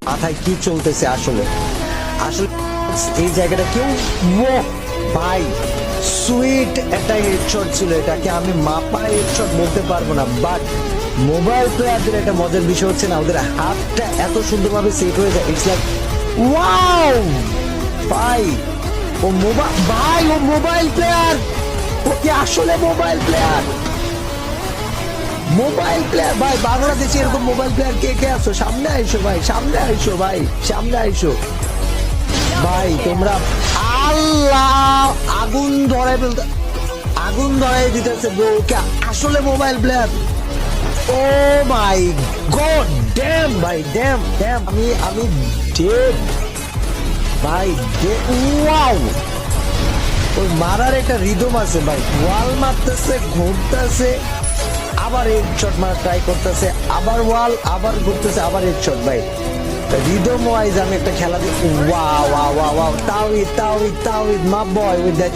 মাথায় কি চলতেছে আসলে আসলে এই জায়গাটা কেউ ভাই সুইট একটা হেডশট ছিল, এটাকে আমি মাপা হেডশট বলতে পারবো না, বাট মোবাইল প্লেয়ারদের একটা মজার বিষয় হচ্ছে না, ওদের হাতটা এত সুন্দরভাবে সেট হয়ে যায়। ইটস লাইক ওয়াও ভাই, ও মোবাইল প্লেয়ার, ও কি আসলে মোবাইল প্লেয়ার ভাই। বাংলাদেশে এরকম মোবাইল প্লেয়ার কে কে আছো? সামনে আইসো ভাই, সামনে আইসো ভাই, সামনে আইসো ভাই। তোমরা আল্লাহ আগুন ধরাই দিতেছে ব্রো, কে আসলে মোবাইল প্লেয়ার? ও মাই গড, ড্যাম ভাই, ড্যাম আমি ডেড ভাই, ওয়াও। ওই মারার একটা রিদম আছে ভাই, ওয়াল মারতেছে, ঘুরতেছে, আবার হেডশট মারা ট্রাই করতেছে, আবার ওয়াল, আবার ঘুরতেছে, আবার হেডশট ভাই। রিদম ওয়াইজ আমি একটা খেলা দেখি, ওয়াও ওয়াও ওয়াও ওয়াও, তাওহিদ মা বয় উইথ দ্যাট